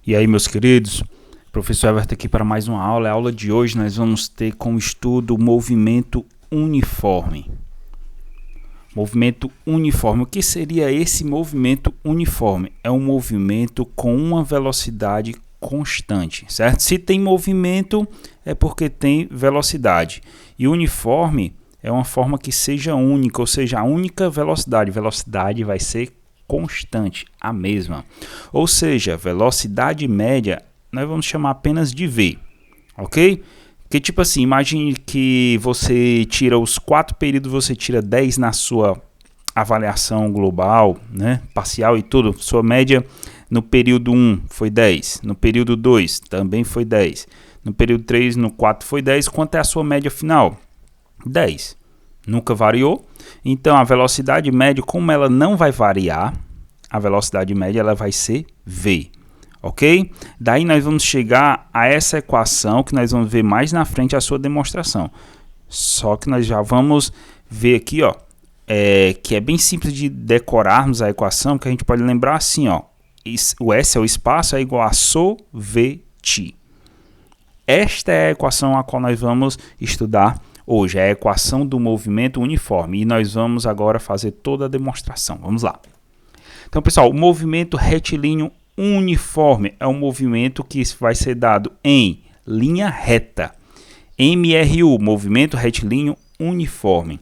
E aí, meus queridos, professor Everton aqui para mais uma aula. A aula de hoje nós vamos ter como estudo o movimento uniforme. Movimento uniforme. O que seria esse movimento uniforme? É um movimento com uma velocidade constante, certo? Se tem movimento, é porque tem velocidade. E uniforme é uma forma que seja única, ou seja, a única velocidade. Velocidade vai ser constante, a mesma. Ou seja, velocidade média, nós vamos chamar apenas de V, ok? Que tipo assim, imagine que você tira os 4 períodos, você tira 10 na sua avaliação global, né, parcial e tudo. Sua média no período 1 foi 10, no período 2 também foi 10, no período 3, no 4 foi 10. Quanto é a sua média final? 10. Nunca variou. Então a velocidade média, como ela não vai variar, a velocidade média ela vai ser V, ok? Daí nós vamos chegar a essa equação que nós vamos ver mais na frente a sua demonstração. Só que nós já vamos ver aqui, ó, que é bem simples de decorarmos a equação, que a gente pode lembrar assim, ó, o S é o espaço, é igual a SOVT. Esta é a equação a qual nós vamos estudar hoje, é a equação do movimento uniforme, e nós vamos agora fazer toda a demonstração. Vamos lá. Então, pessoal, o movimento retilíneo uniforme é um movimento que vai ser dado em linha reta. MRU, movimento retilíneo uniforme.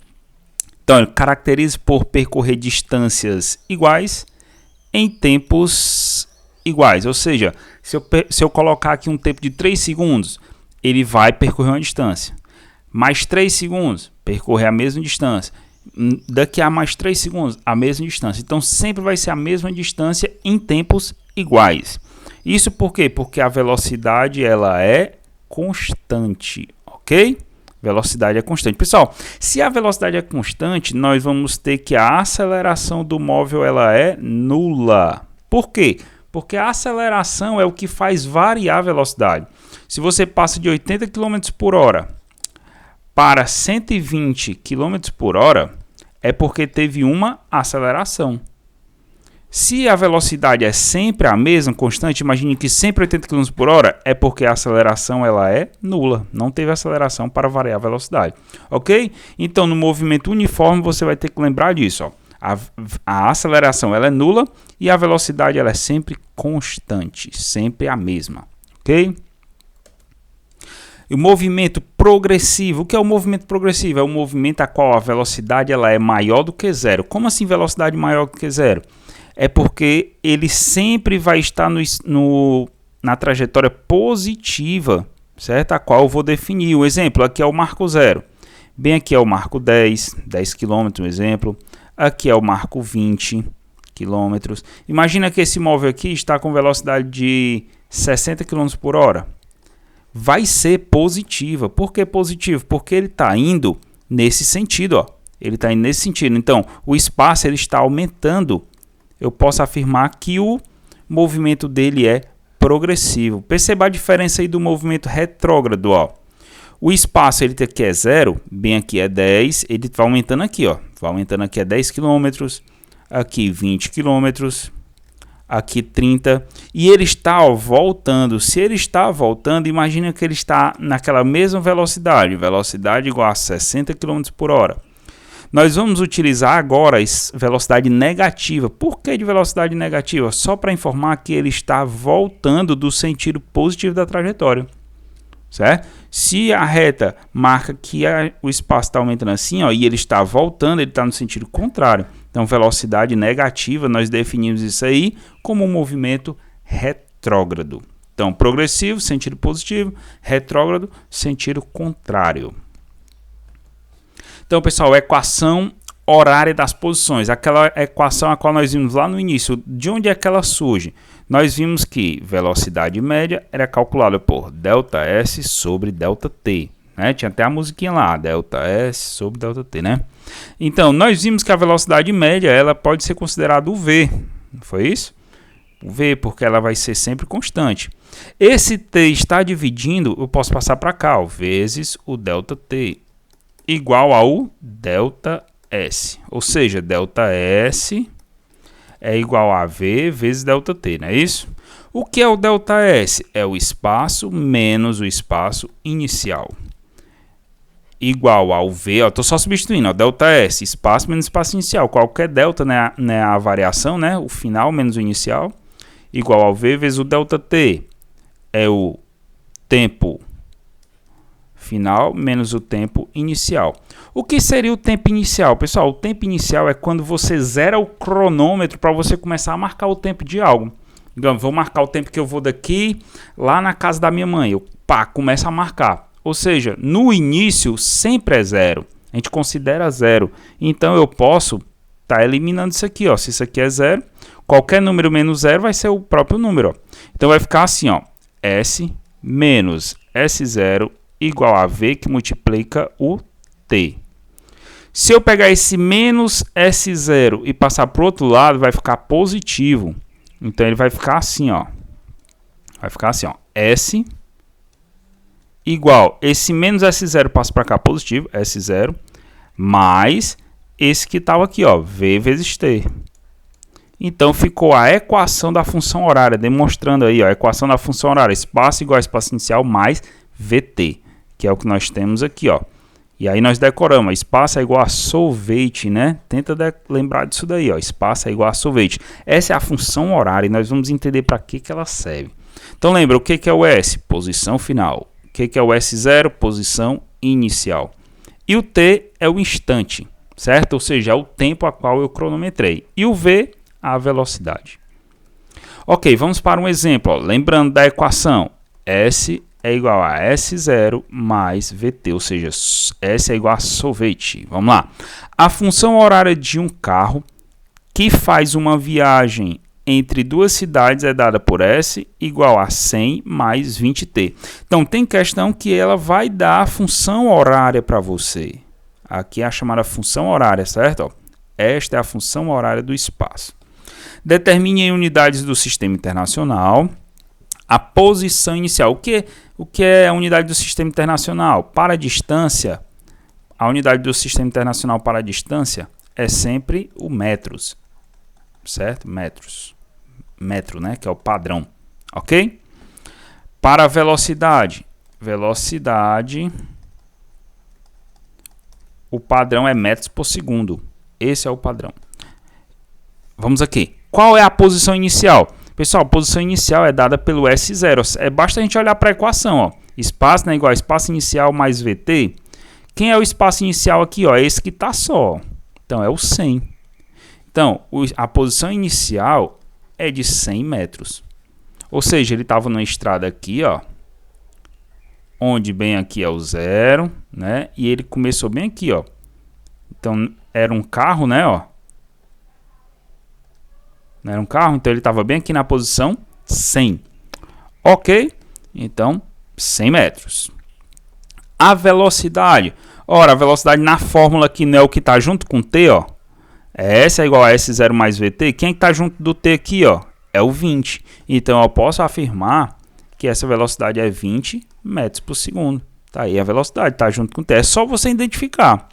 Então, ele caracteriza por percorrer distâncias iguais em tempos iguais. Ou seja, se eu colocar aqui um tempo de 3 segundos, ele vai percorrer uma distância. Mais 3 segundos, percorrer a mesma distância. Daqui a mais 3 segundos, a mesma distância. Então, sempre vai ser a mesma distância em tempos iguais. Isso por quê? Porque a velocidade ela é constante, ok? Velocidade é constante. Pessoal, se a velocidade é constante, nós vamos ter que a aceleração do móvel ela é nula. Por quê? Porque a aceleração é o que faz variar a velocidade. Se você passa de 80 km por hora para 120 km por hora, é porque teve uma aceleração. Se a velocidade é sempre a mesma, constante, imagine que sempre 80 km por hora, é porque a aceleração ela é nula. Não teve aceleração para variar a velocidade. Ok? Então, no movimento uniforme, você vai ter que lembrar disso. Ó. A aceleração ela é nula e a velocidade ela é sempre constante, sempre a mesma. Ok? E o movimento progressivo, o que é o movimento progressivo? É o movimento a qual a velocidade ela é maior do que zero. Como assim velocidade maior do que zero? É porque ele sempre vai estar na trajetória positiva, certo? A qual eu vou definir. O exemplo aqui é o marco 0. Bem aqui é o marco 10 km, um exemplo. Aqui é o marco 20 km. Imagina que esse móvel aqui está com velocidade de 60 km por hora. Vai ser positiva. Por que positivo? Porque ele está indo nesse sentido, ó. Ele está indo nesse sentido. Então, o espaço ele está aumentando. Eu posso afirmar que o movimento dele é progressivo. Perceba a diferença aí do movimento retrógrado, ó. O espaço ele aqui é 0, bem aqui é 10, ele vai aumentando aqui, ó. Vai aumentando aqui é 10 km, aqui 20 km. Aqui 30, e ele está voltando. Se ele está voltando, imagina que ele está naquela mesma velocidade, velocidade igual a 60 km por hora. Nós vamos utilizar agora a velocidade negativa. Por que de velocidade negativa? Só para informar que ele está voltando do sentido positivo da trajetória, certo? Se a reta marca que o espaço está aumentando assim, ó, e ele está voltando, ele está no sentido contrário. Então, velocidade negativa, nós definimos isso aí como um movimento retrógrado. Então, progressivo, sentido positivo, retrógrado, sentido contrário. Então, pessoal, equação horária das posições. Aquela equação a qual nós vimos lá no início, de onde é que ela surge? Nós vimos que velocidade média era calculada por ΔS sobre ΔT. Né? Tinha até a musiquinha lá, ΔS sobre ΔT, né? Então, nós vimos que a velocidade média ela pode ser considerada o V, não foi isso? O V, porque ela vai ser sempre constante. Esse T está dividindo, eu posso passar para cá, ó, vezes o ΔT, igual ao ΔS. Ou seja, ΔS é igual a V vezes ΔT, não é isso? O que é o ΔS? É o espaço menos o espaço inicial. Igual ao V, estou só substituindo, ó, ΔS, espaço menos espaço inicial. Qualquer delta, né, a variação, né, o final menos o inicial, igual ao V vezes o ΔT. É o tempo final menos o tempo inicial. O que seria o tempo inicial? Pessoal, o tempo inicial é quando você zera o cronômetro para você começar a marcar o tempo de algo. Então, vou marcar o tempo que eu vou daqui lá na casa da minha mãe. Eu começo a marcar. Ou seja, no início sempre é zero. A gente considera zero. Então eu posso estar eliminando isso aqui. Ó. Se isso aqui é zero, qualquer número menos zero vai ser o próprio número. Ó. Então vai ficar assim, ó, S menos S0 igual a V que multiplica o T. Se eu pegar esse menos S0 e passar para o outro lado, vai ficar positivo. Então ele vai ficar assim, ó. Vai ficar assim, ó. S igual, esse menos S0 passa para cá positivo, S0, mais esse que estava aqui, ó, V vezes T. Então ficou a equação da função horária, demonstrando aí, ó, a equação da função horária, espaço igual a espaço inicial mais VT, que é o que nós temos aqui, ó. E aí nós decoramos, espaço é igual a sorvete, né? Tenta lembrar disso daí, ó, espaço é igual a sorvete. Essa é a função horária e nós vamos entender para que ela serve. Então lembra, o que é o S? Posição final. O que é o S0? Posição inicial. E o T é o instante, certo? Ou seja, é o tempo a qual eu cronometrei. E o V, a velocidade. Ok, vamos para um exemplo. Ó. Lembrando da equação, S é igual a S0 mais VT, ou seja, S é igual a sorvete. Vamos lá. A função horária de um carro que faz uma viagem entre duas cidades é dada por S igual a 100 mais 20t. Então, tem questão que ela vai dar a função horária para você. Aqui é a chamada função horária, certo? Ó, esta é a função horária do espaço. Determine em unidades do sistema internacional a posição inicial. O que é a unidade do sistema internacional? Para a distância, a unidade do sistema internacional para a distância é sempre o metros. Certo? Metros. Metro, né? Que é o padrão. Ok? Para a velocidade. Velocidade. O padrão é metros por segundo. Esse é o padrão. Vamos aqui. Qual é a posição inicial? Pessoal, a posição inicial é dada pelo S0. Basta a gente olhar para a equação. Ó. Espaço, né, igual a espaço inicial mais VT. Quem é o espaço inicial aqui? Ó? Esse que está só. Então, é o 100. Então, a posição inicial é de 100 metros. Ou seja, ele estava numa estrada aqui, ó, onde bem aqui é o 0, né? E ele começou bem aqui, ó. Então, era um carro, né, ó. Não era um carro, então ele estava bem aqui na posição 100. Ok? Então, 100 metros. A velocidade. Ora, a velocidade na fórmula aqui não é o que está junto com T, ó. S é igual a S0 mais VT. Quem é que está junto do T aqui, ó? É o 20. Então, eu posso afirmar que essa velocidade é 20 metros por segundo. Tá aí a velocidade, está junto com o T. É só você identificar.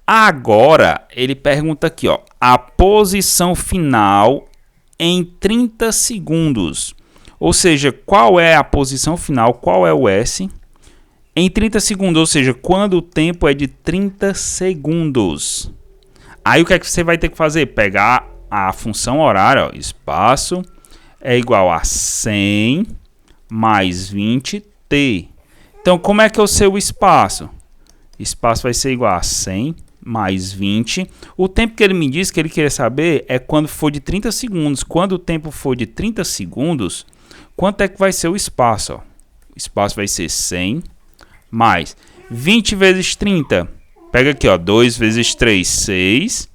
Agora, ele pergunta aqui, ó. A posição final em 30 segundos. Ou seja, qual é a posição final? Qual é o S? Em 30 segundos, ou seja, quando o tempo é de 30 segundos. Aí o que é que você vai ter que fazer? Pegar a função horária, ó, espaço é igual a 100 mais 20t. Então, como é que eu sei o espaço? Espaço vai ser igual a 100 mais 20. O tempo que ele me disse que ele queria saber é quando for de 30 segundos. Quando o tempo for de 30 segundos, quanto é que vai ser o espaço? Ó? O espaço vai ser 100 mais 20 vezes 30. Pega aqui, ó, 2 vezes 3, 6,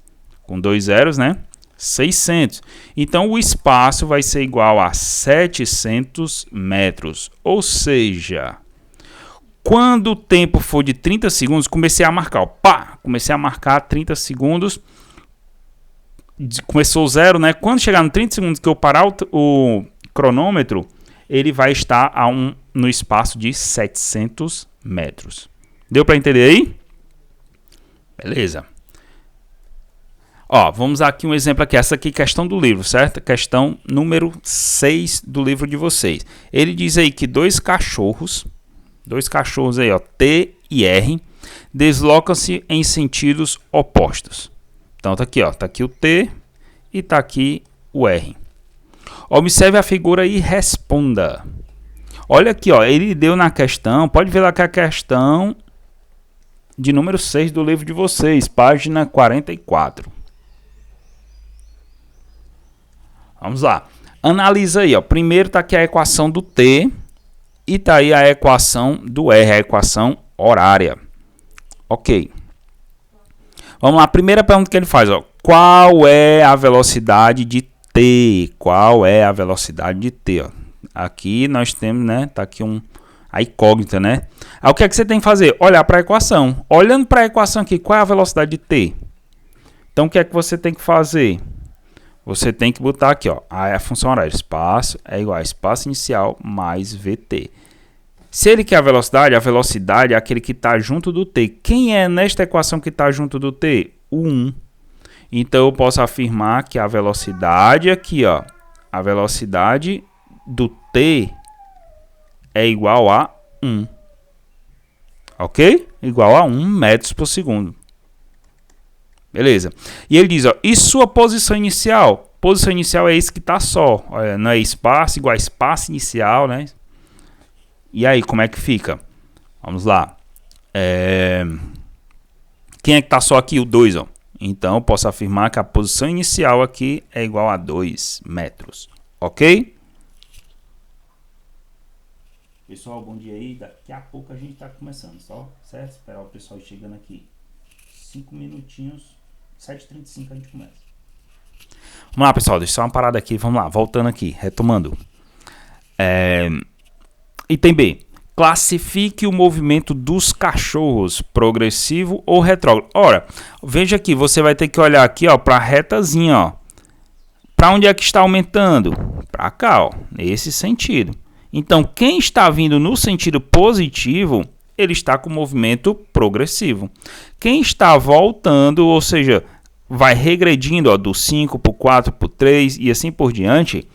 com 2 zeros, né? 600. Então, o espaço vai ser igual a 700 metros. Ou seja, quando o tempo for de 30 segundos, comecei a marcar, ó, pá! Comecei a marcar 30 segundos. Começou o zero, né? Quando chegar no 30 segundos que eu parar o cronômetro, ele vai estar no espaço de 700 metros. Deu para entender aí? Beleza. Ó, vamos aqui um exemplo aqui, essa aqui é questão do livro, certo? Questão número 6 do livro de vocês. Ele diz aí que dois cachorros aí, ó, T e R, deslocam-se em sentidos opostos. Então tá aqui, ó, tá aqui o T e tá aqui o R. Observe a figura e responda. Olha aqui, ó, ele deu na questão, pode ver lá que a questão de número 6 do livro de vocês, página 44. Vamos lá. Analisa aí, ó. Primeiro tá aqui a equação do T e tá aí a equação do R, a equação horária. Ok. Vamos lá. Primeira pergunta que ele faz, ó. Qual é a velocidade de T? Qual é a velocidade de T, ó? Aqui nós temos, né? Tá aqui a incógnita, né? Aí o que é que você tem que fazer? Olhar para a equação. Olhando para a equação aqui, qual é a velocidade de T? Então o que é que você tem que fazer? Você tem que botar aqui, ó, a função horária, espaço é igual a espaço inicial mais VT. Se ele quer a velocidade é aquele que está junto do T. Quem é nesta equação que está junto do T? O 1. Então eu posso afirmar que a velocidade aqui, ó, a velocidade do T é igual a 1. Ok? Igual a 1 metros por segundo. Beleza. E ele diz, ó, e sua posição inicial? Posição inicial é esse que está só. Olha, não é espaço igual a espaço inicial, né? E aí, como é que fica? Vamos lá. Quem é que está só aqui? O 2, ó. Então, eu posso afirmar que a posição inicial aqui é igual a 2 metros. Ok? Pessoal, bom dia aí. Daqui a pouco a gente está começando, só, certo? Esperar o pessoal chegando aqui. 5 minutinhos. 7h35 a gente começa. Vamos lá, pessoal. Deixa eu só uma parada aqui. Vamos lá. Voltando aqui. Retomando. Item B. Classifique o movimento dos cachorros. Progressivo ou retrógrado. Ora, veja aqui. Você vai ter que olhar aqui, ó, para a retazinha, ó. Para onde é que está aumentando? Para cá, ó. Nesse sentido. Então, quem está vindo no sentido positivo, ele está com movimento progressivo. Quem está voltando, ou seja, vai regredindo, ó, do 5 para o 4 para o 3 e assim por diante,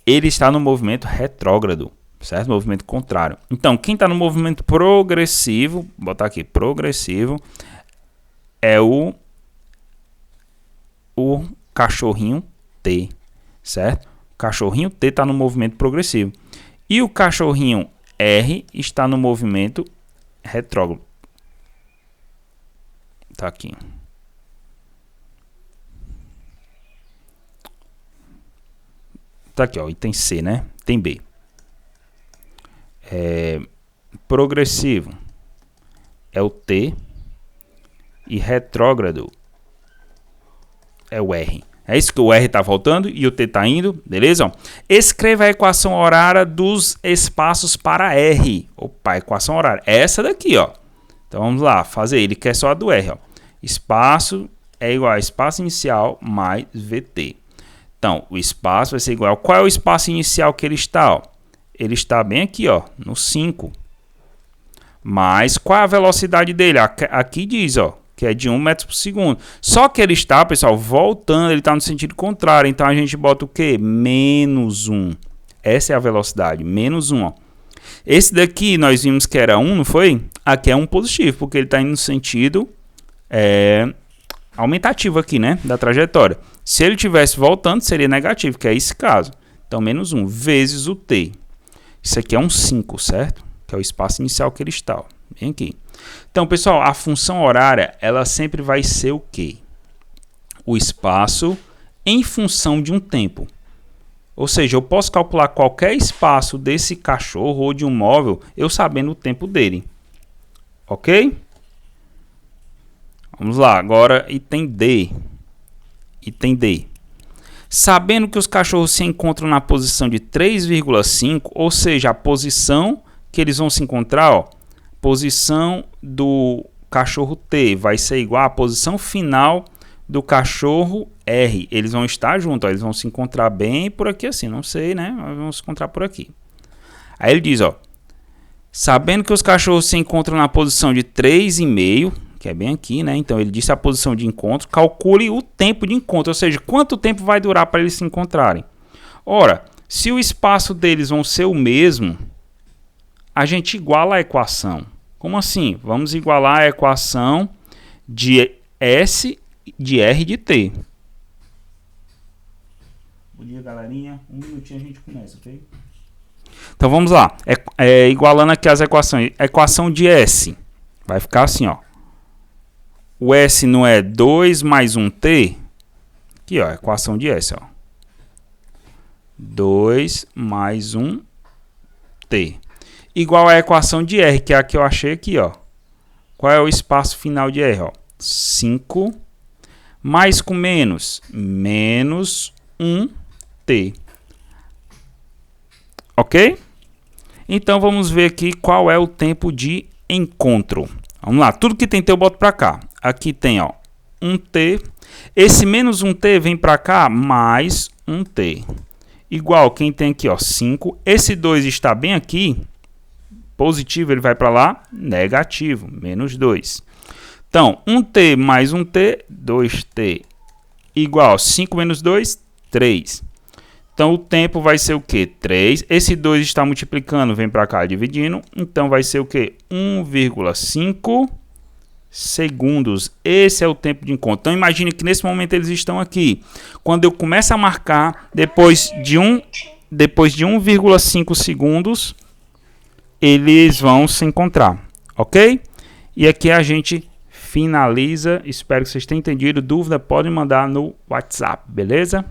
ele está no movimento retrógrado, certo? Movimento contrário. Então, quem está no movimento progressivo, vou botar aqui, progressivo, é o cachorrinho T, certo? O cachorrinho T está no movimento progressivo. E o cachorrinho R está no movimento retrógrado. Tá aqui. Tá aqui, ó, item C, né? Item B. Progressivo é o T e retrógrado é o R. É isso que o R está voltando e o T está indo, beleza? Escreva a equação horária dos espaços para R. Opa, equação horária. É essa daqui, ó. Então vamos lá, fazer. Ele quer só a do R, ó. Espaço é igual a espaço inicial mais VT. Então, o espaço vai ser igual. Qual é o espaço inicial que ele está, ó? Ele está bem aqui, ó, no 5. Mas qual é a velocidade dele? Aqui diz, ó, que é de 1 metro por segundo. Só que ele está, pessoal, voltando, ele está no sentido contrário. Então, a gente bota o quê? Menos 1. Essa é a velocidade, menos 1, ó. Esse daqui, nós vimos que era 1, não foi? Aqui é 1 positivo, porque ele está indo no sentido aumentativo aqui, né? Da trajetória. Se ele estivesse voltando, seria negativo, que é esse caso. Então, menos 1 vezes o T. Isso aqui é um 5, certo? Que é o espaço inicial que ele está, ó. Bem aqui. Então, pessoal, a função horária, ela sempre vai ser o quê? O espaço em função de um tempo. Ou seja, eu posso calcular qualquer espaço desse cachorro ou de um móvel, eu sabendo o tempo dele. Ok? Vamos lá, agora item D. Item D. Sabendo que os cachorros se encontram na posição de 3,5, ou seja, a posição que eles vão se encontrar, ó, posição do cachorro T vai ser igual à posição final do cachorro R. Eles vão estar juntos, ó, eles vão se encontrar bem por aqui assim, não sei, né? Mas vão se encontrar por aqui. Aí ele diz, ó, sabendo que os cachorros se encontram na posição de 3,5, que é bem aqui, né? Então ele disse a posição de encontro, calcule o tempo de encontro, ou seja, quanto tempo vai durar para eles se encontrarem. Ora, se o espaço deles vão ser o mesmo, a gente iguala a equação. Como assim? Vamos igualar a equação de S de R de T. Bom dia, galerinha. Um minutinho a gente começa, ok? Então vamos lá. Igualando aqui as equações. Equação de S. Vai ficar assim, ó. O S não é 2 mais 1t? Aqui, ó. Equação de S, ó. 2 mais 1t. Igual a equação de R, que é a que eu achei aqui, ó. Qual é o espaço final de R, ó? 5 mais com menos, menos 1t. Ok? Então vamos ver aqui qual é o tempo de encontro. Vamos lá, tudo que tem t eu boto para cá. Aqui tem, ó, 1t. Esse menos 1t vem para cá, mais 1t. Igual, quem tem aqui, ó, 5. Esse 2 está bem aqui, positivo, ele vai para lá, negativo, menos 2. Então, 1t mais 1t, 2t, igual 5 menos 2, 3. Então, o tempo vai ser o quê? 3. Esse 2 está multiplicando, vem para cá dividindo. Então, vai ser o quê? 1,5 segundos. Esse é o tempo de encontro. Então, imagine que nesse momento eles estão aqui. Quando eu começo a marcar, depois de 1,5 segundos, eles vão se encontrar. Ok? E aqui a gente finaliza. Espero que vocês tenham entendido. Dúvida, podem mandar no WhatsApp. Beleza?